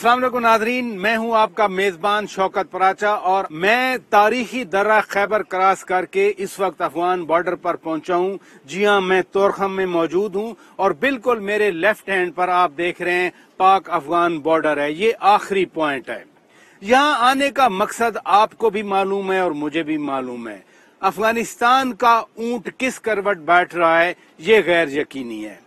अस्सलाम वालेकुम नाज़रीन, मैं हूं आपका मेजबान शौकत पराचा और मैं तारीखी दर्रा खैबर क्रॉस करके इस वक्त अफगान बॉर्डर पर पहुंचा हूं। जी हां, मैं तोरखम में मौजूद हूं और बिल्कुल मेरे लेफ्ट हैंड पर आप देख रहे हैं पाक अफगान बॉर्डर है। ये आखिरी पॉइंट है। यहाँ आने का मकसद आपको भी मालूम है और मुझे भी मालूम है। अफगानिस्तान का ऊंट किस करवट बैठ रहा है ये गैर यकीनी है।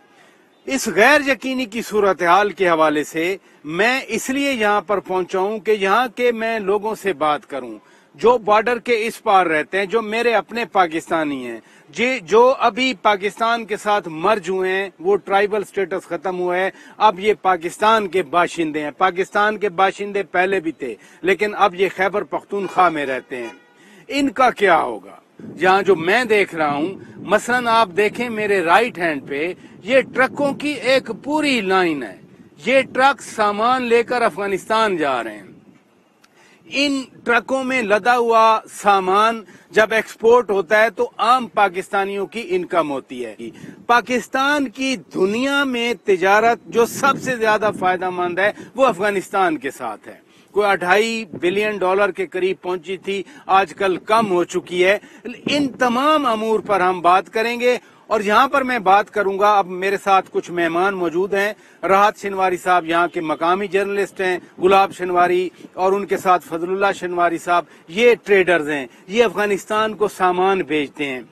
इस गैर यकीनी की सूरत हाल के हवाले से मैं इसलिए यहाँ पर पहुंचा हूँ कि यहाँ के मैं लोगों से बात करूँ जो बॉर्डर के इस पार रहते हैं, जो मेरे अपने पाकिस्तानी हैं, जो अभी पाकिस्तान के साथ मर्ज हुए हैं, वो ट्राइबल स्टेटस खत्म हुआ है, अब ये पाकिस्तान के बाशिंदे हैं। पाकिस्तान के बाशिंदे पहले भी थे लेकिन अब ये खैबर पख्तूनख्वा में रहते हैं। इनका क्या होगा? यहाँ जो मैं देख रहा हूँ, मसलन आप देखें मेरे राइट हैंड पे ये ट्रकों की एक पूरी लाइन है। ये ट्रक सामान लेकर अफगानिस्तान जा रहे हैं। इन ट्रकों में लदा हुआ सामान जब एक्सपोर्ट होता है तो आम पाकिस्तानियों की इनकम होती है। पाकिस्तान की दुनिया में तिजारत जो सबसे ज्यादा फायदा मंद है वो अफगानिस्तान के साथ है। कोई $2.5 बिलियन के करीब पहुंची थी, आजकल कम हो चुकी है। इन तमाम अमूर पर हम बात करेंगे और यहाँ पर मैं बात करूंगा। अब मेरे साथ कुछ मेहमान मौजूद हैं। राहत शनवारी साहब यहाँ के मकामी जर्नलिस्ट हैं, गुलाब शनवारी और उनके साथ फजलुल्लाह शनवारी साहब, ये ट्रेडर्स हैं, ये अफगानिस्तान को सामान भेजते हैं।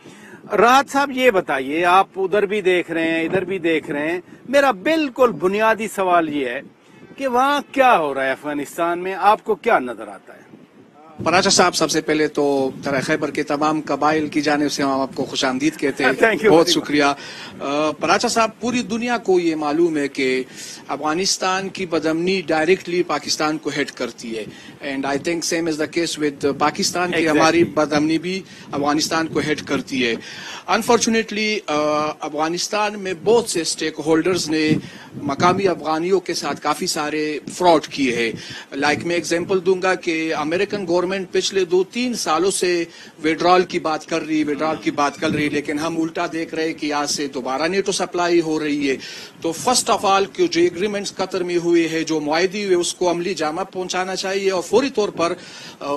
राहत साहब ये बताइए, आप उधर भी देख रहे हैं इधर भी देख रहे हैं, मेरा बिल्कुल बुनियादी सवाल ये है कि वहाँ क्या हो रहा है अफगानिस्तान में, आपको क्या नजर आता है? पराचा साहब, सबसे पहले तो दर्रा खैबर के तमाम कबाइल की जानिब से हम आपको खुशामदीद कहते हैं। बहुत शुक्रिया। पराचा साहब, पूरी दुनिया को ये मालूम है कि अफगानिस्तान की बदअमनी डायरेक्टली पाकिस्तान को हिट करती है and I think same is the case with Pakistan की हमारी बदअमनी भी अफगानिस्तान को हिट करती है। अनफॉर्चुनेटली अफगानिस्तान में बहुत से स्टेक होल्डर्स ने मकामी अफगानियों के साथ काफी सारे फ्रॉड किए हैं। लाइक मैं एग्जांपल दूंगा कि अमेरिकन गवर्नमेंट पिछले 2-3 सालों से विड्रॉल की बात कर रही, लेकिन हम उल्टा देख रहे हैं कि आज से दोबारा नेटो सप्लाई हो रही है। तो फर्स्ट ऑफ ऑल जो एग्रीमेंट्स कतर में हुए हैं, जो मुआहदे हुए, उसको अमली जामा पहुंचाना चाहिए और फौरी तौर पर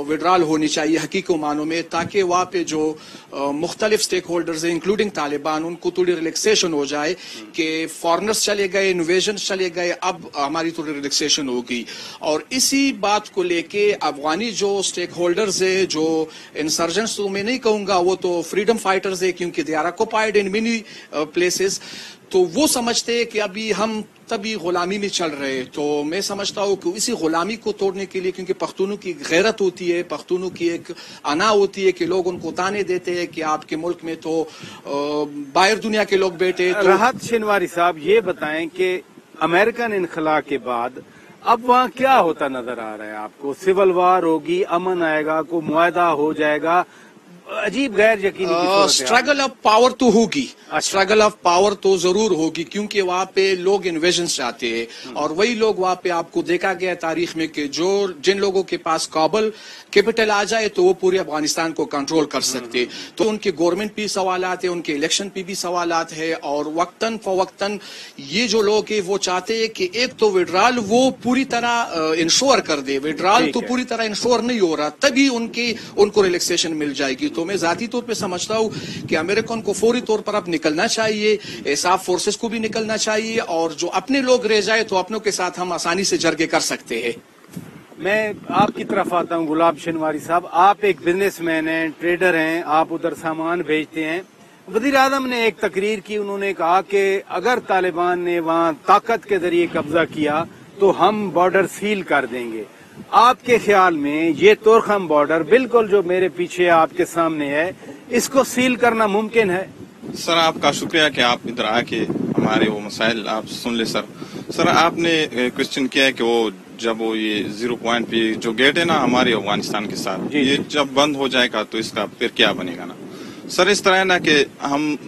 विड्रॉल होनी चाहिए हकीकी मानों में, ताकि वहां पे जो मुख्तलिफ स्टेक होल्डर्स हैं इंक्लूडिंग तालिबान, उनको थोड़ी रिलैक्सेशन हो जाए कि फॉरनर्स चले गए, इन्वेजन्स चले गए, अब हमारी थोड़ी रिलैक्सेशन होगी। और इसी बात को लेके अफगानी जो स्टेक होल्डर्स है, जो इंसर्जेंट्स तो मैं नहीं कहूंगा, वो तो फ्रीडम फाइटर्स है क्योंकि they are occupied in many places, तो वो समझते हैं कि अभी हम तभी गुलामी में चल रहे हैं। तो मैं समझता हूँ कि इसी गुलामी को तोड़ने के लिए, क्योंकि पख्तूनों की गैरत होती है, पख्तूनों की एक अना होती है कि लोग उनको ताने देते हैं कि आपके मुल्क में तो बाहर दुनिया के लोग बैठे। तो राहत शनवारी साहब ये बताएं कि अमेरिकन इनखला के बाद अब वहाँ क्या होता नजर आ रहा है आपको? सिविल वार होगी, अमन आएगा, कोई मुआहदा हो जाएगा? अजीब गैर यकीनी स्ट्रगल ऑफ पावर तो होगी, स्ट्रगल ऑफ पावर तो जरूर होगी, क्योंकि वहाँ पे लोग इन्वेजन्स चाहते हैं और वही लोग वहाँ पे आपको देखा गया तारीख में कि जिन लोगों के पास काबल कैपिटल आ जाए तो वो पूरे अफगानिस्तान को कंट्रोल कर सकते। तो उनके गवर्नमेंट पे सवालात है, उनके इलेक्शन पे भी सवालात है और वक्तन फवक्तन ये जो लोग है वो चाहते हैं कि एक तो विड्रॉल वो पूरी तरह इंश्योर कर दे। विड्रॉल तो पूरी तरह इंश्योर नहीं हो रहा, तभी उनको रिलैक्सेशन मिल जाएगी। तो मैं जाती तौर पे समझता हूँ कि अमेरिकन को फौरी तौर पर अब निकलना चाहिए, एसाफ फोर्सेस को भी निकलना चाहिए और जो अपने लोग रह जाए तो अपनों के साथ हम आसानी से जरगे कर सकते हैं। मैं आपकी तरफ आता हूँ गुलाब शनवारी साहब, आप एक बिजनेसमैन हैं, ट्रेडर हैं, आप उधर सामान भेजते हैं। वज़ीर आज़म ने एक तकरीर की, उन्होंने कहा कि अगर तालिबान ने वहाँ ताकत के जरिए कब्जा किया तो हम बॉर्डर सील कर देंगे। आपके ख्याल में ये तोरखम बॉर्डर बिल्कुल जो मेरे पीछे आपके सामने है, इसको सील करना मुमकिन है? सर, आपका शुक्रिया कि आप इधर आके हमारे वो मसाइल आप सुन ले। सर आपने क्वेश्चन किया है कि वो जब वो ये 0 पॉइंट पे जो गेट है ना हमारे अफगानिस्तान के साथ, ये जब बंद हो जाएगा तो इसका फिर क्या बनेगा ना। सर इस तरह है ना कि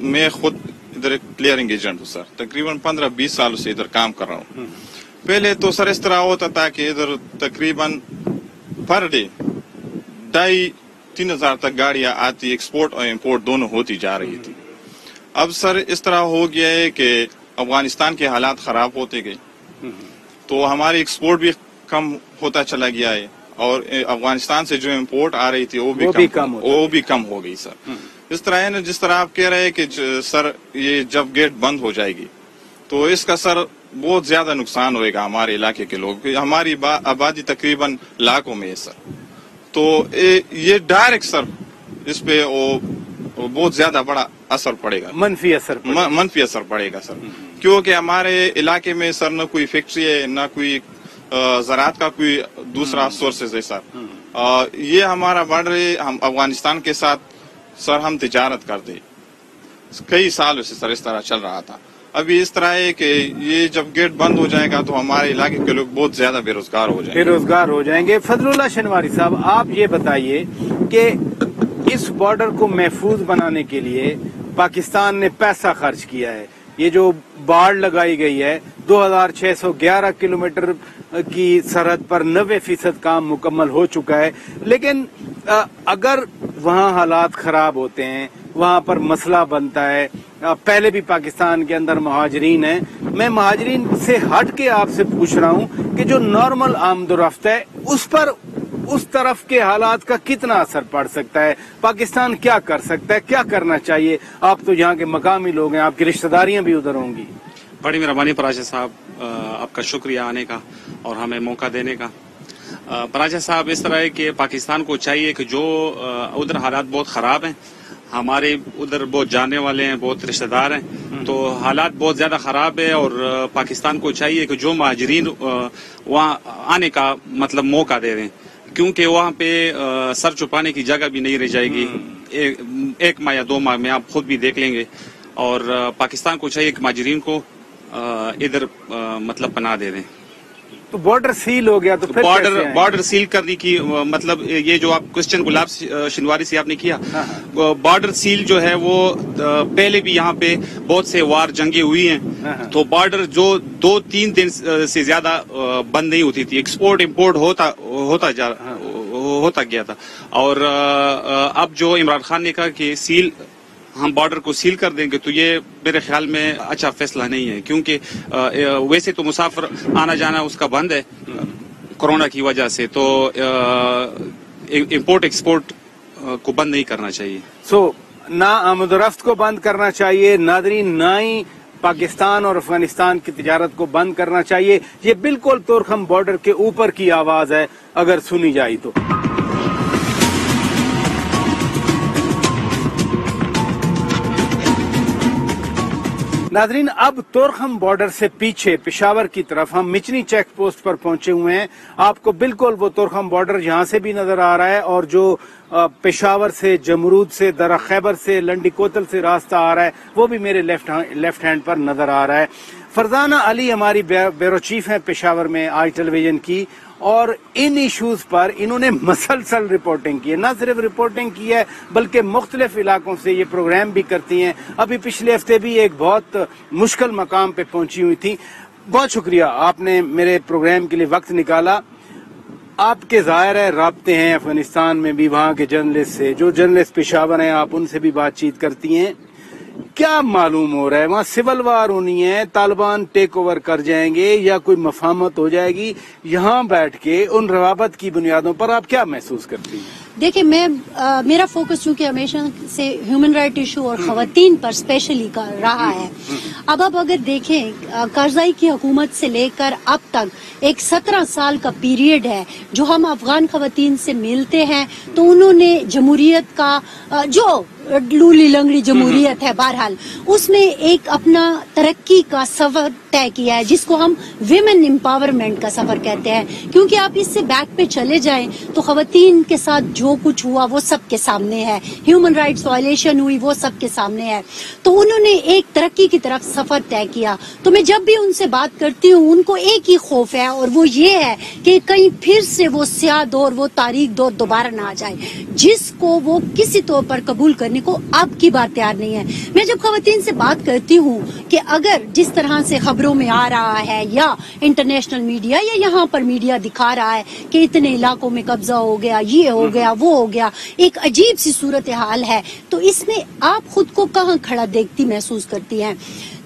मैं खुद इधर क्लियरिंग एजेंट हूँ सर, तकरीबन 15-20 सालों से इधर काम कर रहा हूँ। पहले तो सर इस तरह होता था कि इधर तकरीबन पर डे 2,500-3 हजार तक गाड़ियां आती, एक्सपोर्ट और इम्पोर्ट दोनों होती जा रही थी। अब सर इस तरह हो गया है कि अफगानिस्तान के हालात खराब होते गए तो हमारी एक्सपोर्ट भी कम होता चला गया है और अफगानिस्तान से जो इम्पोर्ट आ रही थी वो भी कम हो गई सर। इस तरह है ना, जिस तरह आप कह रहे हैं कि सर ये जब गेट बंद हो जाएगी तो इसका सर बहुत ज्यादा नुकसान होएगा हमारे इलाके के लोग। हमारी आबादी तकरीबन लाखों में है सर, तो ये डायरेक्ट सर इस पे वो बहुत ज्यादा बड़ा असर पड़ेगा, मंफी असर पड़ेगा सर। क्योंकि हमारे इलाके में सर न कोई फैक्ट्री है, न कोई ज़राअत का कोई दूसरा सोर्सेज है सर। ये हमारा बॉर्डर है, हम अफगानिस्तान के साथ सर हम तिजारत करते कई सालों से सर इस तरह चल रहा था। अभी इस तरह है कि ये जब गेट बंद हो जाएगा तो हमारे इलाके के लोग बहुत ज्यादा बेरोजगार हो जाएंगे। फजलुल्लाह शनवारी साहब, आप ये बताइए कि इस बॉर्डर को महफूज बनाने के लिए पाकिस्तान ने पैसा खर्च किया है। ये जो बाड़ लगाई गई है 2611 किलोमीटर की सरहद पर 90% काम मुकम्मल हो चुका है, लेकिन अगर वहाँ हालात खराब होते हैं, वहाँ पर मसला बनता है। पहले भी पाकिस्तान के अंदर महाजरीन हैं, मैं महाजरीन से हट के आपसे पूछ रहा हूँ कि जो नॉर्मल आमदोरफ्त है उस पर उस तरफ के हालात का कितना असर पड़ सकता है, पाकिस्तान क्या कर सकता है, क्या करना चाहिए? आप तो यहाँ के मकामी लोग हैं, आपकी रिश्तेदारियां भी उधर होंगी। बड़ी मेहरबानी पराशा साहब, आपका शुक्रिया आने का और हमें मौका देने का। पराशा साहब, इस तरह है कि पाकिस्तान को चाहिए कि जो उधर हालात बहुत ख़राब हैं, हमारे उधर बहुत जानने वाले हैं, बहुत रिश्तेदार हैं, तो हालात बहुत ज़्यादा ख़राब है और पाकिस्तान को चाहिए कि जो महाजरीन वहाँ आने का मतलब मौका दे दें, क्योंकि वहाँ पे सर छुपाने की जगह भी नहीं रह जाएगी। एक माह या 2 माह में आप खुद भी देख लेंगे। और पाकिस्तान को चाहिए कि महाजरीन को इधर मतलब पनाह दे दें। तो बॉर्डर सील हो गया तो फिर बॉर्डर सील करने की मतलब ये जो आप क्वेश्चन गुलाब शनवारी से आपने किया, बॉर्डर सील जो है वो पहले भी यहाँ पे बहुत से वार जंगे हुई हैं, तो बॉर्डर जो 2-3 दिन से ज्यादा बंद नहीं होती थी, एक्सपोर्ट इंपोर्ट होता गया था। और अब जो इमरान खान ने कहा कि हम बॉर्डर को सील कर देंगे, तो ये मेरे ख्याल में अच्छा फैसला नहीं है, क्योंकि वैसे तो मुसाफिर आना जाना उसका बंद है कोरोना की वजह से, तो इंपोर्ट एक्सपोर्ट को बंद नहीं करना चाहिए। ना आमदोरफ्त को बंद करना चाहिए, नादरीन, ना ही पाकिस्तान और अफगानिस्तान की तिजारत को बंद करना चाहिए। ये बिल्कुल तोरखम बॉर्डर के ऊपर की आवाज है अगर सुनी जाए तो। नाजरीन, अब तोरखम बॉर्डर से पीछे पेशावर की तरफ हम मिचनी चेक पोस्ट पर पहुंचे हुए हैं। आपको बिल्कुल वो तोरखम बॉर्डर यहां से भी नजर आ रहा है और जो पेशावर से, जमरूद से, दरा खैबर से, लंडी कोतल से रास्ता आ रहा है वो भी मेरे लेफ्ट हैंड पर नजर आ रहा है। फरजाना अली हमारी ब्यूरो चीफ है पेशावर में आज टेलीविजन की, और इन इश्यूज पर इन्होंने मसलसल रिपोर्टिंग की है। न सिर्फ रिपोर्टिंग की है बल्कि मुख्तलिफ इलाकों से ये प्रोग्राम भी करती हैं। अभी पिछले हफ्ते भी एक बहुत मुश्किल मकाम पे पहुंची हुई थी। बहुत शुक्रिया, आपने मेरे प्रोग्राम के लिए वक्त निकाला। आपके ज़ाहिर है राब्ते हैं अफगानिस्तान में भी, वहाँ के जर्नलिस्ट से, जो जर्नलिस्ट पेशावर हैं आप उनसे भी बातचीत करती हैं। क्या मालूम हो रहा है वहाँ? सिविल वार होनी है, तालिबान टेक ओवर कर जाएंगे या कोई मफाहमत हो जाएगी? यहाँ बैठ के उन रवाबत की बुनियादों पर आप क्या महसूस करती हैं? देखिए, मेरा फोकस चूंकि हमेशा से ह्यूमन राइट इशू और खवातीन पर स्पेशली रहा है। अब आप अगर देखें, करजाई की हुकूमत से लेकर अब तक एक 17 साल का पीरियड है जो हम अफगान खवातीन से मिलते हैं, तो उन्होंने जमहूरियत का जो लूली लंगड़ी जमहूरियत है, बहरहाल उसमें एक अपना तरक्की का सफर तय किया है, जिसको हम विमेन एम्पावरमेंट का सफर कहते हैं। क्योंकि आप इससे बैक पे चले जाएं तो खवातीन के साथ जो कुछ हुआ वो सबके सामने है, ह्यूमन राइट्स वायलेशन हुई वो सबके सामने है। तो उन्होंने एक तरक्की की तरफ सफर तय किया। तो मैं जब भी उनसे बात करती हूँ उनको एक ही खौफ है, और वो ये है कि कहीं फिर से वो स्याह दौर, वो तारीख दौर दोबारा ना आ जाए, जिसको वो किसी तौर पर कबूल करने को अब की बार तैयार नहीं है। मैं जब खवातीन से बात करती हूँ कि अगर जिस तरह से खबरों में आ रहा है या इंटरनेशनल मीडिया या यहाँ पर मीडिया दिखा रहा है कि इतने इलाकों में कब्जा हो गया, ये हो गया, वो हो गया, एक अजीब सी सूरत हाल है, तो इसमें आप खुद को कहाँ खड़ा देखती महसूस करती हैं?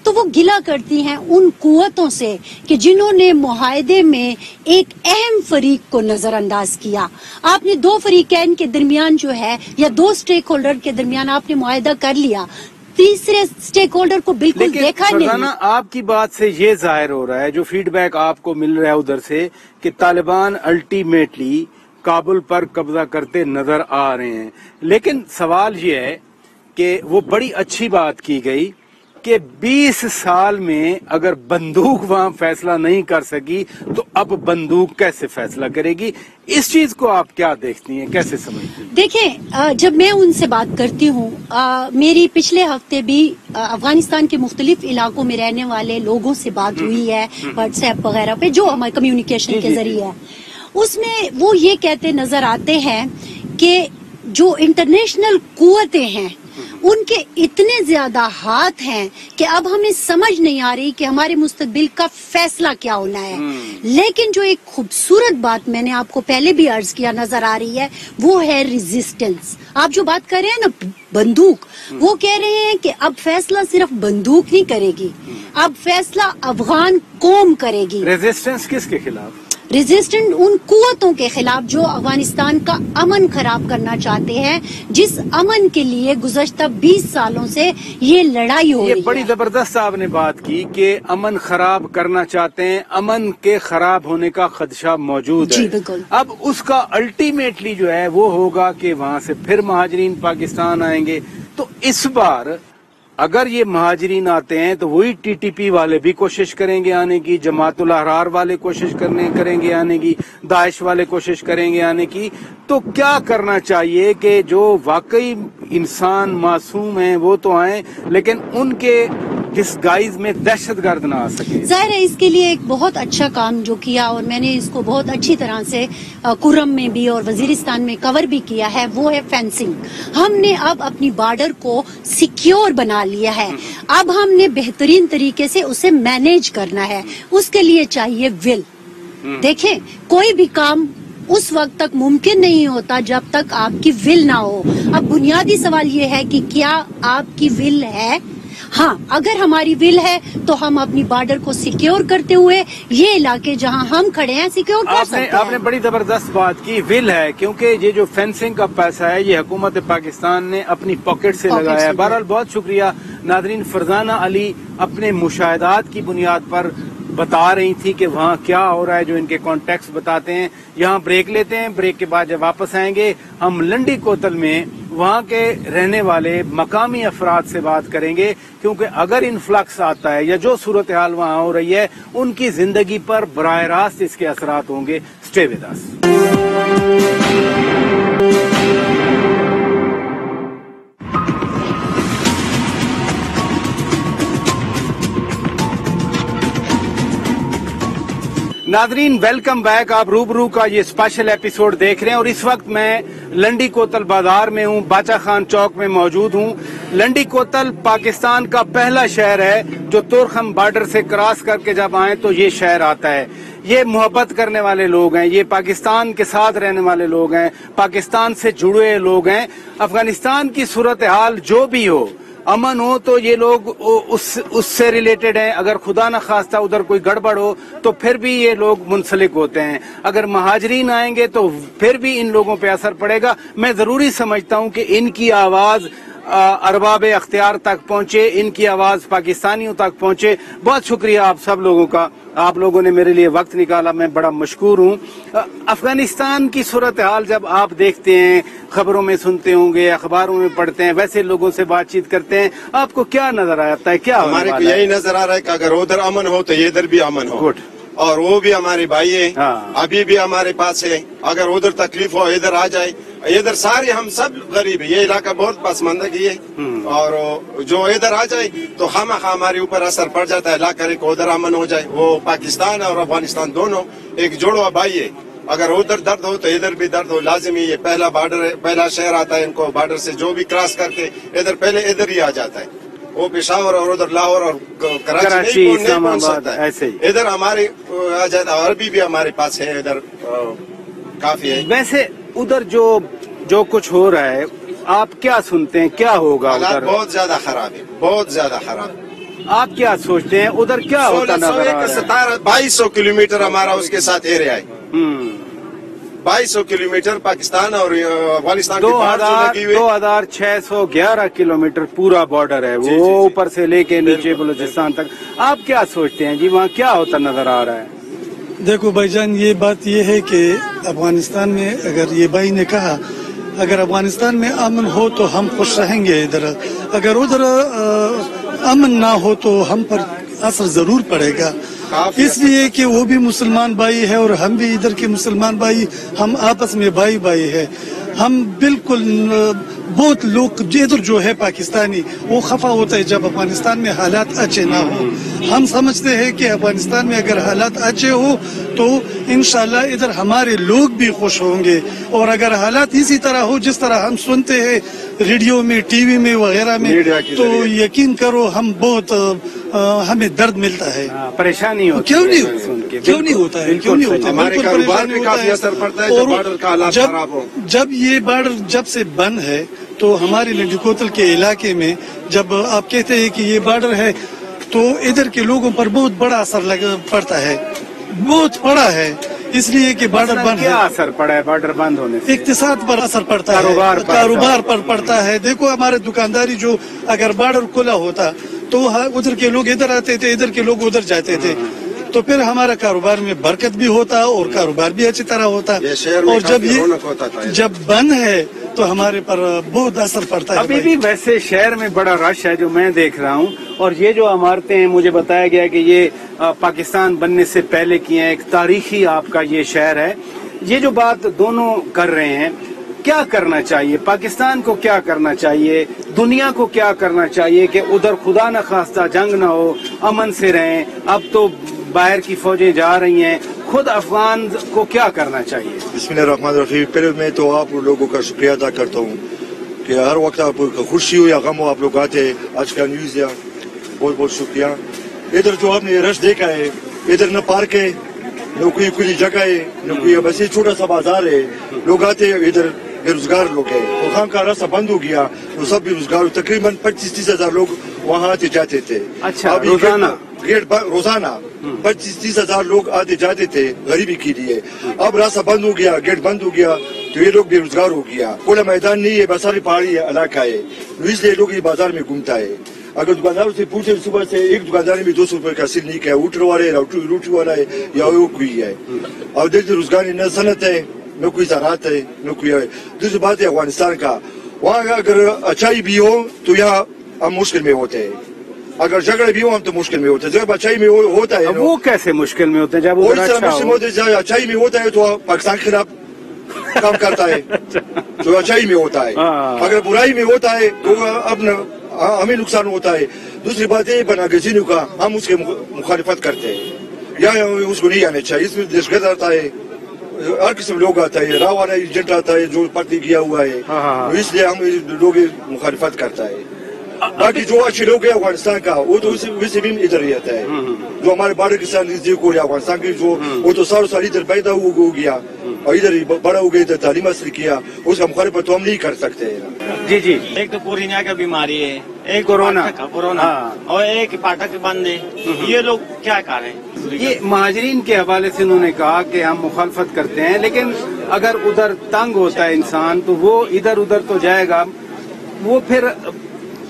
तो वो गिला करती हैं उन कुव्वतों से कि जिन्होंने मुआहदे में एक अहम फरीक को नजरअंदाज किया। आपने दो फरीकैन के दरमियान जो है या दो स्टेक होल्डर के दरमियान आपने मुआहदा कर लिया, तीसरे स्टेक होल्डर को बिल्कुल देखा नहीं। आपकी बात से ये जाहिर हो रहा है, जो फीडबैक आपको मिल रहा है उधर से, कि तालिबान अल्टीमेटली काबुल पर कब्जा करते नजर आ रहे हैं। लेकिन सवाल ये है कि वो बड़ी अच्छी बात की गई कि 20 साल में अगर बंदूक वहां फैसला नहीं कर सकी तो अब बंदूक कैसे फैसला करेगी? इस चीज को आप क्या देखती हैं, कैसे समझती हैं? देखिए, जब मैं उनसे बात करती हूँ, मेरी पिछले हफ्ते भी अफगानिस्तान के मुख्तलिफ इलाकों में रहने वाले लोगों से बात हुई है व्हाट्सएप वगैरह पे, जो हमारे कम्युनिकेशन के जरिए है। उसमें वो ये कहते नजर आते हैं कि जो इंटरनेशनल कुव्वतें हैं उनके इतने ज्यादा हाथ हैं कि अब हमें समझ नहीं आ रही कि हमारे मुस्तकबिल का फैसला क्या होना है। लेकिन जो एक खूबसूरत बात मैंने आपको पहले भी अर्ज किया नजर आ रही है, वो है रेजिस्टेंस। आप जो बात कर रहे हैं ना बंदूक, वो कह रहे हैं कि अब फैसला सिर्फ बंदूक नहीं करेगी, अब फैसला अफगान कौम करेगी। रेजिस्टेंस किसके खिलाफ? रेजिस्टेंट उन कुव्वतों के खिलाफ जो अफगानिस्तान का अमन खराब करना चाहते हैं, जिस अमन के लिए गुज़श्ता 20 सालों से ये लड़ाई हो रही है। ये बड़ी जबरदस्त आपने बात की कि अमन खराब करना चाहते हैं, अमन के खराब होने का खदशा मौजूद है। जी बिल्कुल। अब उसका अल्टीमेटली जो है वो होगा कि वहाँ से फिर महाजरीन पाकिस्तान आएंगे। तो इस बार अगर ये महाजरीन आते हैं तो वही टीटीपी वाले भी कोशिश करेंगे आने की, जमातुल अहरार वाले कोशिश करेंगे आने की, दाइश वाले कोशिश करेंगे आने की। तो क्या करना चाहिए कि जो वाकई इंसान मासूम हैं वो तो आए, लेकिन उनके डिस्गाइज में दहशतगर्द ना आ सके। जाहिर है इसके लिए एक बहुत अच्छा काम जो किया, और मैंने इसको बहुत अच्छी तरह से कुर्रम में भी और वजीरिस्तान में कवर भी किया है, वो है फेंसिंग। हमने अब अपनी बॉर्डर को सिक्योर बना लिया है। अब हमने बेहतरीन तरीके से उसे मैनेज करना है। उसके लिए चाहिए विल। देखें, कोई भी काम उस वक्त तक मुमकिन नहीं होता जब तक आपकी विल ना हो। अब बुनियादी सवाल ये है कि क्या आपकी विल है? हाँ, अगर हमारी विल है तो हम अपनी बॉर्डर को सिक्योर करते हुए ये इलाके जहाँ हम खड़े हैं सिक्योर कर सकते हैं। आपने बड़ी जबरदस्त बात की, विल है, क्योंकि ये जो फेंसिंग का पैसा है ये हुकूमत पाकिस्तान ने अपनी पॉकेट से लगाया है। बहरहाल बहुत शुक्रिया नादरीन। फरजाना अली अपने मुशाहिदात की बुनियाद पर बता रही थी कि वहाँ क्या हो रहा है, जो इनके कॉन्टेक्स्ट बताते हैं। यहाँ ब्रेक लेते हैं, ब्रेक के बाद जब वापस आएंगे हम लंडी कोतल में वहाँ के रहने वाले मकामी अफराद से बात करेंगे, क्योंकि अगर इन्फ्लक्स आता है या जो सूरत हाल वहाँ हो रही है उनकी जिंदगी पर बराह रास्त इसके असरात होंगे। Stay with us. Nadreen welcome back. आप रूबरू का ये स्पेशल एपिसोड देख रहे हैं और इस वक्त मैं लंडी कोतल बाजार में हूँ, बाचा खान चौक में मौजूद हूँ। लंडी कोतल पाकिस्तान का पहला शहर है जो तुर्खम बॉर्डर से क्रॉस करके जब आए तो ये शहर आता है। ये मोहब्बत करने वाले लोग हैं, ये पाकिस्तान के साथ रहने वाले लोग हैं, पाकिस्तान से जुड़े लोग हैं। अफगानिस्तान की सूरत हाल जो भी हो, अमन हो तो ये लोग उससे रिलेटेड हैं। अगर खुदा न खास्ता उधर कोई गड़बड़ हो तो फिर भी ये लोग मुंसलिक होते हैं। अगर महाजरीन आएंगे तो फिर भी इन लोगों पे असर पड़ेगा। मैं जरूरी समझता हूँ कि इनकी आवाज अरबाब अख्तियार तक पहुंचे, इनकी आवाज पाकिस्तानियों तक पहुंचे। बहुत शुक्रिया आप सब लोगों का, आप लोगों ने मेरे लिए वक्त निकाला, मैं बड़ा मशकूर हूँ। अफगानिस्तान की सूरत हाल जब आप देखते हैं, खबरों में सुनते होंगे, अखबारों में पढ़ते हैं, वैसे लोगों से बातचीत करते हैं, आपको क्या नजर आता है? क्या हमारे को यही नजर आ रहा है कि अगर उधर अमन हो तो इधर भी अमन हो। गुड। और वो भी हमारे भाई है, हाँ। अभी भी हमारे पास है। अगर उधर तकलीफ हो इधर आ जाए। इधर सारे हम सब गरीब है, ये इलाका बहुत पसमानदगी है। और जो इधर आ जाए तो खामखा हमारे ऊपर असर पड़ जाता है। अल्लाह करे को उधर अमन हो जाए। वो पाकिस्तान और अफगानिस्तान दोनों एक जोड़वा भाई है। अगर उधर दर्द हो तो इधर भी दर्द हो, लाजिमी। ये पहला बॉर्डर है, पहला शहर आता है इनको। बॉर्डर से जो भी क्रॉस करके इधर पहले इधर ही आ जाता है। वो पेशावर और उधर लाहौर और कराची नहीं पहुंच सकता है। इधर हमारे आ जाता, अरबी भी हमारे पास है, इधर काफी है। वैसे उधर जो कुछ हो रहा है आप क्या सुनते हैं, क्या होगा? हालात बहुत ज्यादा खराब है, बहुत ज्यादा खराब। आप क्या सोचते हैं उधर क्या होता नजर आ रहा है? 2200 किलोमीटर हमारा उसके साथ एरिया है। 2200 किलोमीटर पाकिस्तान और अफगानिस्तान की बॉर्डर जो लगी हुई है। 2611 किलोमीटर पूरा बॉर्डर है, वो ऊपर से लेके नीचे बलूचिस्तान तक। आप क्या सोचते हैं जी वहाँ क्या होता नजर आ रहा है? देखो भाईजान, ये बात ये है कि अफगानिस्तान में, अगर ये भाई ने कहा, अगर अफगानिस्तान में अमन हो तो हम खुश रहेंगे इधर, अगर उधर अमन ना हो तो हम पर असर जरूर पड़ेगा। इसलिए कि वो भी मुसलमान भाई है और हम भी इधर के मुसलमान भाई, हम आपस में भाई भाई है। हम बिल्कुल, बहुत लोग इधर जो है पाकिस्तानी वो खफा होता है जब अफगानिस्तान में हालात अच्छे ना हो। हम समझते हैं कि अफगानिस्तान में अगर हालात अच्छे हो तो इंशाल्लाह इधर हमारे लोग भी खुश होंगे, और अगर हालात इसी तरह हो जिस तरह हम सुनते हैं रेडियो में, टीवी में वगैरह में, तो यकीन करो हम बहुत हमें दर्द मिलता है, परेशानी होती क्यों है। नहीं होता है, क्यों नहीं होता है, हमारे बिल्कुल कारोबार परेशानी पे होता काफी है। असर पड़ता है जब बॉर्डर का हालात खराब हो। जब ये बॉर्डर जब से बंद है तो हमारे लंडीकोतल के इलाके में, जब आप कहते हैं कि ये बॉर्डर है, तो इधर के लोगों पर बहुत बड़ा असर पड़ता है, बहुत बड़ा है, इसलिए कि बॉर्डर बंद है। क्या असर पड़ा है बॉर्डर बंद होने से? इक्तिसाद पर असर पड़ता है, कारोबार पर पड़ता है। देखो हमारे दुकानदारी जो, अगर बॉर्डर खुला होता तो उधर के लोग इधर आते थे, इधर के लोग उधर जाते थे, तो फिर हमारा कारोबार में बरकत भी होता और कारोबार भी अच्छी तरह होता। और जब बंद है तो हमारे पर बहुत असर पड़ता है। अभी भी वैसे शहर में बड़ा रश है जो मैं देख रहा हूँ, और ये जो इमारतें हैं, मुझे बताया गया कि ये पाकिस्तान बनने से पहले की हैं, एक तारीखी आपका ये शहर है। ये जो बात दोनों कर रहे हैं, क्या करना चाहिए पाकिस्तान को, क्या करना चाहिए दुनिया को, क्या करना चाहिए कि उधर खुदा न खास्ता जंग न हो, अमन से रहें? अब तो बाहर की फौजें जा रही हैं, खुद अफगान को क्या करना चाहिए? बिस्मिल्लाहिर्रहमानिर्रहीम। पहले मैं तो आप लोगों का शुक्रिया अदा करता हूँ कि हर वक्त आप खुशी हो या गम हो आप लोग आते हैं। आज का न्यूज़ या बहुत बहुत शुक्रिया। इधर जो आपने रश देखा है, इधर न पार्क है, न कोई खुली जगह है, न कोई, बस ये छोटा सा बाजार है। लोग आते हैं, इधर बेरोजगार लोग हैं, वो काम का रास्ता बंद हो गया, वो सब बेरोजगार, तकरीबन 25-30 हजार लोग वहाँ आते जाते थे। अच्छा, रोजाना? रोजाना 25-30 हजार लोग आते जाते थे गरीबी के लिए। अब रास्ता बंद हो गया, गेट बंद हो गया, तो ये लोग बेरोजगार हो गया। खुला मैदान नहीं है, बस सारी पहाड़ी इलाका है, इसलिए लोग ये बाजार में घूमता है। अगर दुकानदारों से पूछे, सुबह से एक दुकानदार में 200 रुपए का सिल नहीं किया, उठ वाला है, रोटी वाला है, या वो कोई है। और देखते रोजगार न सनत है, न कोई ज़राअत है, न कोई है। दूसरी बात है अफगानिस्तान का, वहाँ अगर अच्छाई भी हो तो यहाँ हम मुश्किल में होते हैं, अगर झगड़े भी हो हम तो मुश्किल में होते हैं। जब अच्छाई में होता है, वो कैसे मुश्किल में होते हैं? जब अच्छाई में होता है तो पाकिस्तान के खिलाफ काम करता है, जो अच्छाई में होता है। अगर बुराई में होता है तो अपना हमें नुकसान होता है। दूसरी बात है बनागजीनों का, हम उसके मुखालिफत करते हैं, या उसको नहीं आना चाहिए। इसमें दहशतगर्द आता है, हर किस्म लोग आता है, राव वाला एजेंट आता है जो भर्ती किया हुआ है, इसलिए हम लोग मुखालिफत करता है। बाकी जो अच्छे लोग हैं अफगानिस्तान का, वो तो वैसे भी इधर ही आता है। जो हमारे बॉर्डर के साथ नजदीक हो रहा है अफगानिस्तान की, जो वो तो सालों साल इधर पैदा हो गया और इधर ही बड़ा हो गया, इधर तालीम हासिल किया, उसका मुखालिफत तो हम नहीं कर सकते हैं। जी जी, एक तो कोरोना का बीमारी है, एक कोरोना और एक पाठक बंद है, ये लोग क्या कर रहे हैं? ये महाजरीन के हवाले से उन्होंने कहा कि हम मुखालफत करते हैं, लेकिन अगर उधर तंग होता है इंसान तो वो इधर उधर तो जाएगा। वो फिर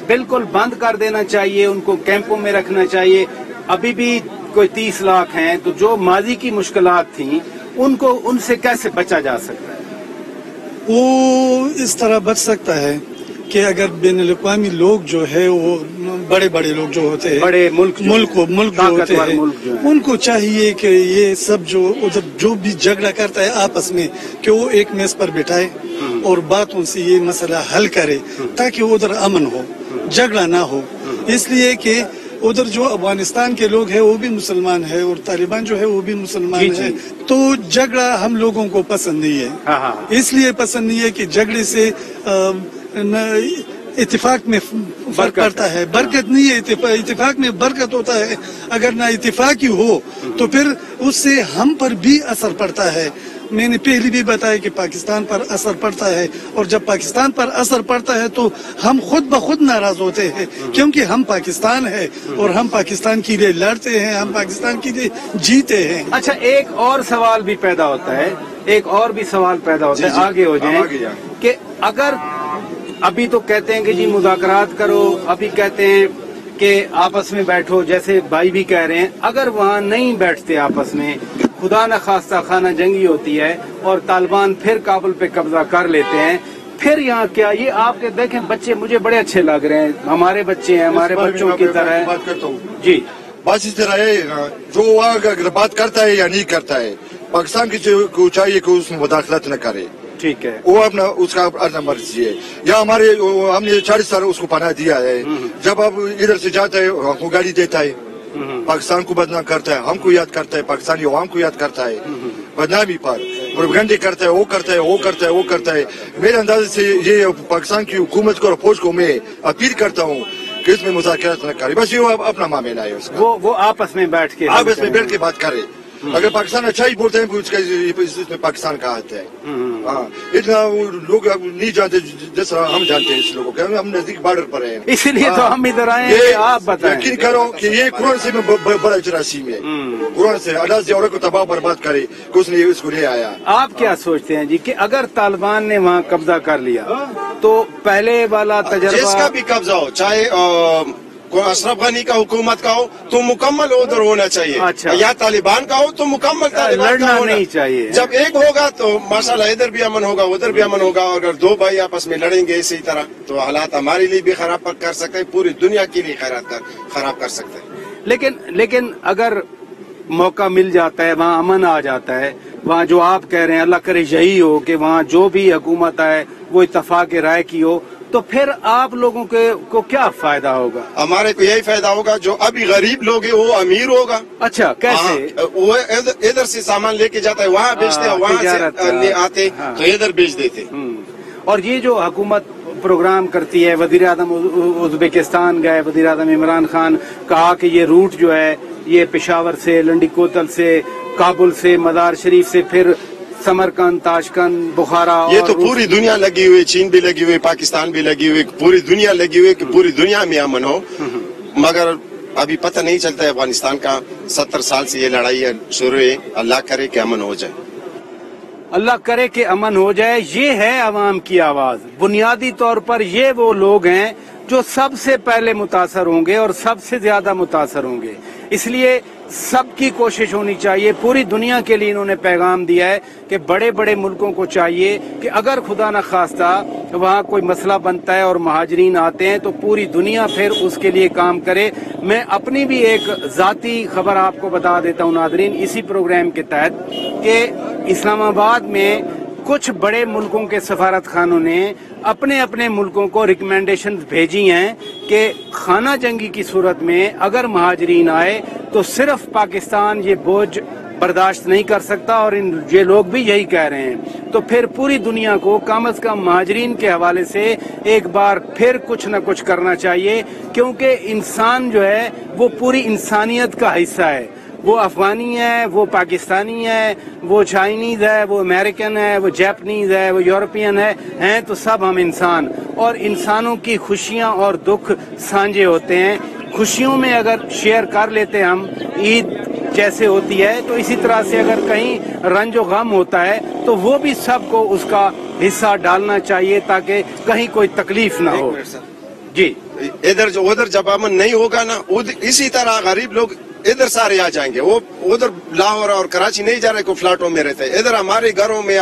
बिल्कुल बंद कर देना चाहिए, उनको कैंपों में रखना चाहिए। अभी भी कोई 30 लाख हैं, तो जो माजी की मुश्किलात थी उनको, उनसे कैसे बचा जा सकता है? वो इस तरह बच सकता है कि अगर बैनुल-अक़वामी लोग जो है, वो बड़े बड़े लोग जो होते हैं, बड़े मुल्क जो होते हैं, उनको चाहिए कि ये सब जो उधर जो भी झगड़ा करता है आपस में, कि वो एक मेज पर बिठाए और बातों से ये मसला हल करे, ताकि उधर अमन हो, झगड़ा ना हो। इसलिए कि उधर जो अफगानिस्तान के लोग हैं वो भी मुसलमान है और तालिबान जो है वो भी मुसलमान है, तो झगड़ा हम लोगों को पसंद नहीं है। इसलिए पसंद नहीं है कि झगड़े से इत्तेफाक में फर्क पड़ता है, बरकत नहीं है। इत्तेफाक में बरकत होता है, अगर ना इत्तेफाक ही हो तो फिर उससे हम पर भी असर पड़ता है। मैंने पहले भी बताया कि पाकिस्तान पर असर पड़ता है, और जब पाकिस्तान पर असर पड़ता है तो हम खुद ब खुद नाराज होते हैं, क्योंकि हम पाकिस्तान है और हम पाकिस्तान के लिए लड़ते हैं, हम पाकिस्तान के लिए जीते हैं। अच्छा, एक और सवाल भी पैदा होता है, एक और भी सवाल पैदा होता है, आगे हो जाए कि अगर अभी तो कहते हैं कि जी मुज़ाकरात करो, अभी कहते हैं कि आपस में बैठो, जैसे भाई भी कह रहे हैं, अगर वहाँ नहीं बैठते आपस में, खुदा न खास्ता खाना जंगी होती है और तालिबान फिर काबुल पे कब्जा कर लेते हैं, फिर यहाँ क्या? ये आपके देखें बच्चे मुझे बड़े अच्छे लग रहे हैं, हमारे बच्चे हैं, हमारे बच्चों की तरह बात करता हूँ जी। बात इस तरह है, जो वहाँ अगर बात करता है या नहीं करता है, पाकिस्तान को चाहिए कि उसमें मुदाखलत न करे, ठीक है, वो अपना उसका अपना मर्जी है। या हमारे हमने 40 साल उसको पनाह दिया है, जब अब इधर से जाता है हमको गाड़ी देता है, पाकिस्तान को बदनाम करता है, हमको याद करता है, पाकिस्तानी अवाम को याद करता है, बदनामी पर प्रोपेगेंडा करता है, वो करता है, वो करता है, वो करता है। मेरे अंदाजे से ये पाकिस्तान की हुकूमत को और फौज को मैं अपील करता हूँ कि इसमें मुज़ाकरात न करे, बस ये अपना मामला है उसका, वो आपस में बैठ के बात करे। अगर पाकिस्तान अच्छा ही बोलते हैं उसका इसमें पाकिस्तान का हाथ है। हाँ, इतना लोग नहीं जानते जैसा हम जानते हैं इस लोगों को, हम नजदीक बॉर्डर पर हैं, इसीलिए तो हम इधर आए हैं। आप बताएं, यकीन करो कि ये कुरान से बड़ा जरासीम है, कुरान से अल्लाह से औरत को तबाह बर्बाद करे कि उसने इसको ले आया। आप क्या सोचते हैं जी कि अगर तालिबान ने वहाँ कब्जा कर लिया तो पहले वाला तजर्बा, जिसका भी कब्जा हो, चाहे अशरफ गनी का हुकूमत का हो तो मुकम्मल उधर होना चाहिए। अच्छा। या तालिबान का हो तो मुकम्मल तालिबान का होना नहीं चाहिए। जब एक होगा तो माशाल्लाह इधर भी अमन होगा, उधर भी अमन होगा। अगर दो भाई आपस में लड़ेंगे इसी तरह तो हालात हमारे लिए भी खराब कर सकते हैं, पूरी दुनिया के लिए खराब कर सकते हैं। लेकिन अगर मौका मिल जाता है, वहाँ अमन आ जाता है, वहाँ जो आप कह रहे हैं अल्लाह करे यही हो कि वहाँ जो भी हुकूमत आए वो इत्तफाक राय की हो, तो फिर आप लोगों को क्या फायदा होगा? हमारे को यही फायदा होगा, जो अभी गरीब लोग हैं वो अमीर होगा। अच्छा, कैसे? वो इधर से सामान लेके जाता है, वहाँ बेचते हैं, वहाँ से आते तो इधर बेच देते। और ये जो हुकूमत प्रोग्राम करती है, वजीर आज़म उज़्बेकिस्तान गए, वजीर आज़म इमरान खान कहा कि ये रूट जो है ये पेशावर से, लंडी कोतल से, काबुल से, मज़ार शरीफ से, फिर समरकंद, ताशकंद, बुखारा, ये तो पूरी दुनिया लगी हुई, चीन भी लगी हुई, पाकिस्तान भी लगी हुई, पूरी दुनिया लगी हुई कि पूरी दुनिया में अमन हो। मगर अभी पता नहीं चलता है अफगानिस्तान का। 70 साल से ये लड़ाई शुरू है। अल्लाह करे कि अमन हो जाए, अल्लाह करे कि अमन हो जाए। ये है अवाम की आवाज। बुनियादी तौर पर ये वो लोग हैं जो सबसे पहले मुतासर होंगे और सबसे ज्यादा मुतासर होंगे। इसलिए सबकी कोशिश होनी चाहिए। पूरी दुनिया के लिए इन्होंने पैगाम दिया है कि बड़े बड़े मुल्कों को चाहिए कि अगर खुदा न खास्ता वहाँ कोई मसला बनता है और महाजरीन आते हैं तो पूरी दुनिया फिर उसके लिए काम करे। मैं अपनी भी एक जाती खबर आपको बता देता हूँ नादरीन, इसी प्रोग्राम के तहत कि इस्लामाबाद में कुछ बड़े मुल्कों के सफारत खानों ने अपने अपने मुल्कों को रिकमेंडेशन भेजी हैं कि खाना जंगी की सूरत में अगर महाजरीन आए तो सिर्फ पाकिस्तान ये बोझ बर्दाश्त नहीं कर सकता, और ये लोग भी यही कह रहे हैं। तो फिर पूरी दुनिया को कम से कम महाजरीन के हवाले से एक बार फिर कुछ न कुछ करना चाहिए, क्योंकि इंसान जो है वो पूरी इंसानियत का हिस्सा है। वो अफगानी है, वो पाकिस्तानी है, वो चाइनीज है, वो अमेरिकन है, वो जापानीज है, वो यूरोपियन हैं तो सब हम इंसान, और इंसानों की खुशियां और दुख साझे होते हैं। खुशियों में अगर शेयर कर लेते हम, ईद जैसे होती है, तो इसी तरह से अगर कहीं रंज और गम होता है तो वो भी सबको उसका हिस्सा डालना चाहिए ताकि कहीं कोई तकलीफ ना हो। जी, इधर जो उधर जब अमन नहीं होगा ना, इसी तरह गरीब लोग इधर सारे आ जाएंगे। वो उधर लाहौर और कराची नहीं जा रहे, को फ्लैटों में रहते हैं। इधर हमारे घरों में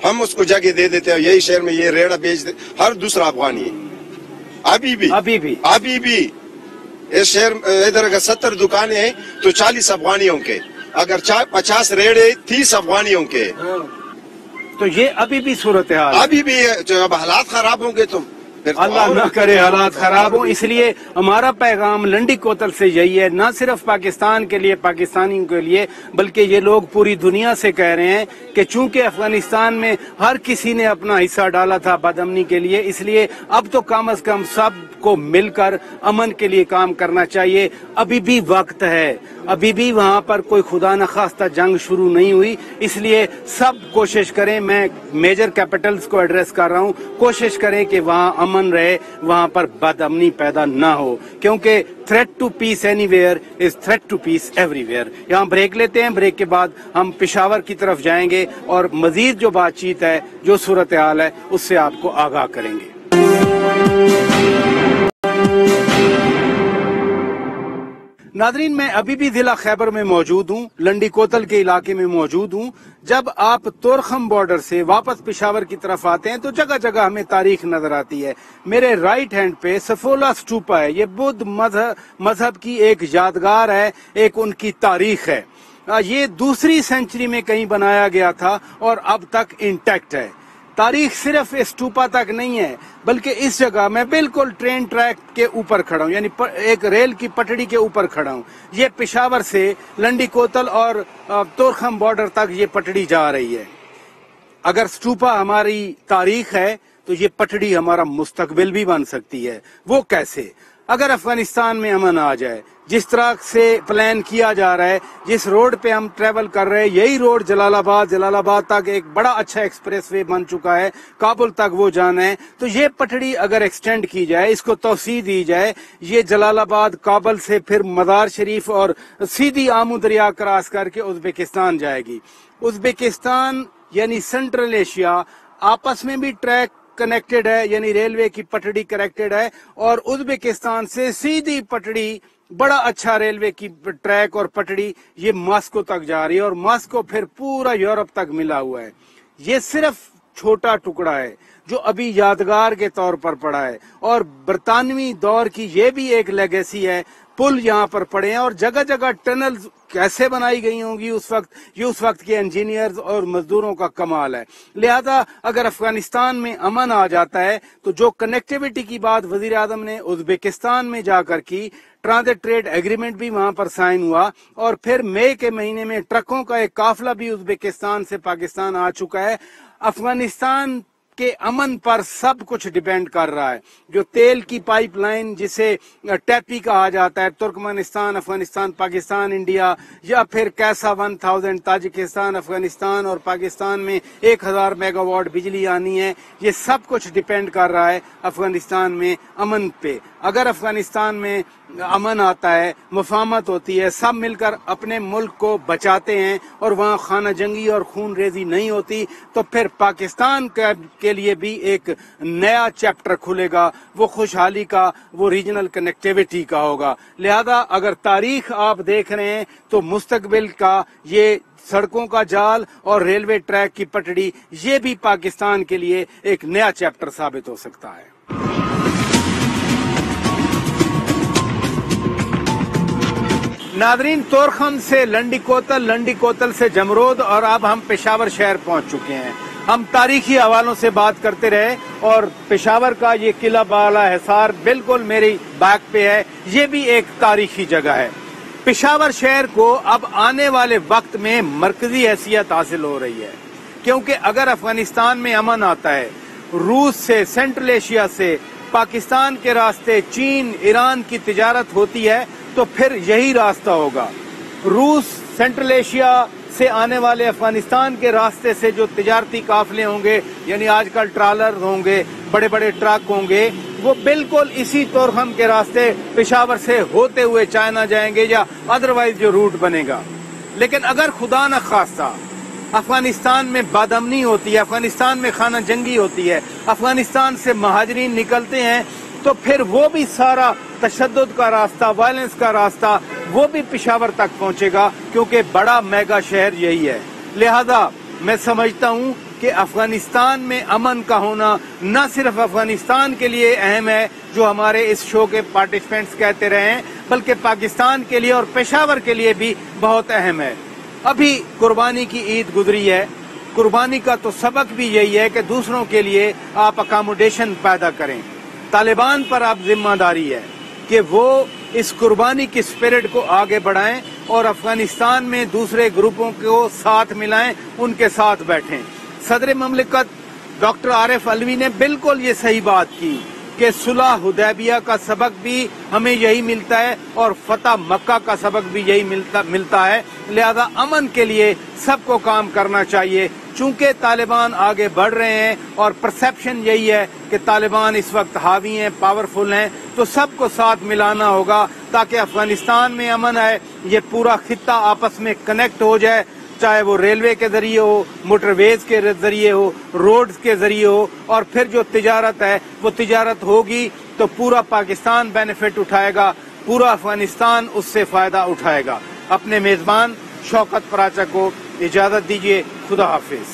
हम उसको जगह दे देते हैं, यही शहर में ये रेड़ा बेच दे। हर दूसरा अफगानी है अभी भी इस शहर। इधर अगर 70 दुकानें हैं तो 40 अफगानियों के, अगर 50 रेड़े 30 अफगानियों के। तो ये अभी भी सूरत हाल अभी भी है। जब हालात खराब होंगे तो अल्लाह न करे हालात खराब हो। इसलिए हमारा पैगाम लंडी कोतल से यही है, न सिर्फ पाकिस्तान के लिए, पाकिस्तानियों के लिए, बल्कि ये लोग पूरी दुनिया से कह रहे हैं कि चूंकि अफगानिस्तान में हर किसी ने अपना हिस्सा डाला था बदअमनी के लिए, इसलिए अब तो कम से कम सबको मिलकर अमन के लिए काम करना चाहिए। अभी भी वक्त है, अभी भी वहाँ पर कोई खुदा न खास्ता जंग शुरू नहीं हुई, इसलिए सब कोशिश करें, मैं मेजर कैपिटल्स को एड्रेस कर रहा हूँ, कोशिश करें कि वहाँ अमन रहे, वहाँ पर बदअमनी पैदा ना हो, क्योंकि threat to peace anywhere is threat to peace everywhere. यहाँ ब्रेक लेते हैं, ब्रेक के बाद हम पेशावर की तरफ जाएंगे और मजीद जो बातचीत है, जो सूरत हाल है, उससे आपको आगाह करेंगे। नादरीन, मैं अभी भी जिला खैबर में मौजूद हूँ, लंडी कोतल के इलाके में मौजूद हूँ। जब आप तोरखम बॉर्डर से वापस पेशावर की तरफ आते हैं तो जगह जगह हमें तारीख नजर आती है। मेरे राइट हैंड पे सफोला स्टूपा है, ये बुद्ध मजहब की एक यादगार है, एक उनकी तारीख है। ये दूसरी सेंचुरी में कहीं बनाया गया था और अब तक इंटैक्ट है। तारीख सिर्फ इस स्टूपा तक नहीं है, बल्कि इस जगह मैं बिल्कुल ट्रेन ट्रैक के ऊपर खड़ा हूँ, यानी एक रेल की पटड़ी के ऊपर खड़ा हूँ। ये पेशावर से लंडी कोतल और तोरखम बॉर्डर तक ये पटड़ी जा रही है। अगर स्टूपा हमारी तारीख है तो ये पटड़ी हमारा मुस्तकबिल भी बन सकती है। वो कैसे? अगर अफगानिस्तान में अमन आ जाए, जिस तरह से प्लान किया जा रहा है, जिस रोड पे हम ट्रेवल कर रहे हैं, यही रोड जलालाबाद तक एक बड़ा अच्छा एक्सप्रेसवे बन चुका है, काबुल तक वो जाना है। तो ये पटड़ी अगर एक्सटेंड की जाए, इसको तोसी दी जाए, ये जलालाबाद, काबुल से फिर मजार शरीफ और सीधी आमू दरिया क्रॉस करके उज्बेकिस्तान जाएगी। उज्बेकिस्तान यानी सेंट्रल एशिया आपस में भी ट्रैक कनेक्टेड है, यानी रेलवे की पटड़ी कनेक्टेड है, और उज्बेकिस्तान से सीधी पटड़ी, बड़ा अच्छा रेलवे की ट्रैक और पटड़ी ये मॉस्को तक जा रही है, और मॉस्को फिर पूरा यूरोप तक मिला हुआ है। ये सिर्फ छोटा टुकड़ा है जो अभी यादगार के तौर पर पड़ा है, और बरतानवी दौर की ये भी एक लेगेसी है। पुल यहाँ पर पड़े हैं और जगह जगह टनल कैसे बनाई गई होंगी उस वक्त, ये उस वक्त के इंजीनियर्स और मजदूरों का कमाल है। लिहाजा अगर अफगानिस्तान में अमन आ जाता है तो जो कनेक्टिविटी की बात वजीर आजम ने उज्बेकिस्तान में जाकर की, ट्रांजिट ट्रेड एग्रीमेंट भी वहां पर साइन हुआ, और फिर मई के महीने में ट्रकों का एक काफिला भी उज्बेकिस्तान से पाकिस्तान आ चुका है। अफगानिस्तान के अमन पर सब कुछ डिपेंड कर रहा है। जो तेल की पाइपलाइन जिसे टैपी कहा जाता है, तुर्कमेनिस्तान, अफगानिस्तान, पाकिस्तान, इंडिया, या फिर कैसा 1000 ताजिकिस्तान, अफगानिस्तान और पाकिस्तान में 1000 मेगावाट बिजली आनी है, ये सब कुछ डिपेंड कर रहा है अफगानिस्तान में अमन पे। अगर अफगानिस्तान में अमन आता है, मुफाहमत होती है, सब मिलकर अपने मुल्क को बचाते हैं और वहाँ खाना जंगी और खून रेजी नहीं होती, तो फिर पाकिस्तान के लिए भी एक नया चैप्टर खुलेगा, वो खुशहाली का, वो रीजनल कनेक्टिविटी का होगा। लिहाजा अगर तारीख आप देख रहे हैं तो मुस्तकबिल का ये सड़कों का जाल और रेलवे ट्रैक की पटड़ी, ये भी पाकिस्तान के लिए एक नया चैप्टर साबित हो सकता है। नादरीन, तोरखम से लंडी कोतल से जमरोद, और अब हम पेशावर शहर पहुंच चुके हैं। हम तारीखी हवालों से बात करते रहे और पेशावर का ये किला बाला हिसार बिल्कुल मेरी बैक पे है, ये भी एक तारीखी जगह है। पेशावर शहर को अब आने वाले वक्त में मरकजी हैसियत हासिल हो रही है, क्योंकि अगर अफगानिस्तान में अमन आता है, रूस से, सेंट्रल एशिया से, पाकिस्तान के रास्ते चीन, ईरान की तिजारत होती है, तो फिर यही रास्ता होगा। रूस, सेंट्रल एशिया से आने वाले अफगानिस्तान के रास्ते से जो तिजारती काफिले होंगे, यानी आजकल ट्रालर होंगे, बड़े बड़े ट्रक होंगे, वो बिल्कुल इसी तोरखम के रास्ते पेशावर से होते हुए चाइना जाएंगे या अदरवाइज जो रूट बनेगा। लेकिन अगर खुदा न खास्ता अफगानिस्तान में बदअमनी होती है, अफगानिस्तान में खाना जंगी होती है, अफगानिस्तान से महाजरीन निकलते हैं, तो फिर वो भी सारा तशद्दुद का रास्ता, वायलेंस का रास्ता, वो भी पेशावर तक पहुंचेगा, क्योंकि बड़ा मेगा शहर यही है। लिहाजा मैं समझता हूं कि अफगानिस्तान में अमन का होना न सिर्फ अफगानिस्तान के लिए अहम है, जो हमारे इस शो के पार्टिसिपेंट्स कहते रहे हैं, बल्कि पाकिस्तान के लिए और पेशावर के लिए भी बहुत अहम है। अभी कुर्बानी की ईद गुजरी है। कुर्बानी का तो सबक भी यही है कि दूसरों के लिए आप अकोमोडेशन पैदा करें। तालिबान पर अब जिम्मेदारी है कि वो इस कुर्बानी की स्पिरिट को आगे बढ़ाएं और अफगानिस्तान में दूसरे ग्रुपों को साथ मिलाएं, उनके साथ बैठें। सदर ममलिकत डॉक्टर आरिफ अलवी ने बिल्कुल ये सही बात की कि सुलह हुदैबिया का सबक भी हमें यही मिलता है और फतह मक्का का सबक भी यही मिलता है। लिहाजा अमन के लिए सबको काम करना चाहिए। चूंकि तालिबान आगे बढ़ रहे हैं और परसेप्शन यही है कि तालिबान इस वक्त हावी हैं, पावरफुल हैं, तो सबको साथ मिलाना होगा ताकि अफगानिस्तान में अमन आए, ये पूरा खित्ता आपस में कनेक्ट हो जाए, चाहे वो रेलवे के जरिए हो, मोटरवेज के जरिए हो, रोड्स के जरिए हो, और फिर जो तिजारत है वो तिजारत होगी तो पूरा पाकिस्तान बेनिफिट उठाएगा, पूरा अफगानिस्तान उससे फायदा उठाएगा। अपने मेजबान शौकत पराचा को इजाजत दीजिए। खुदा हाफिज।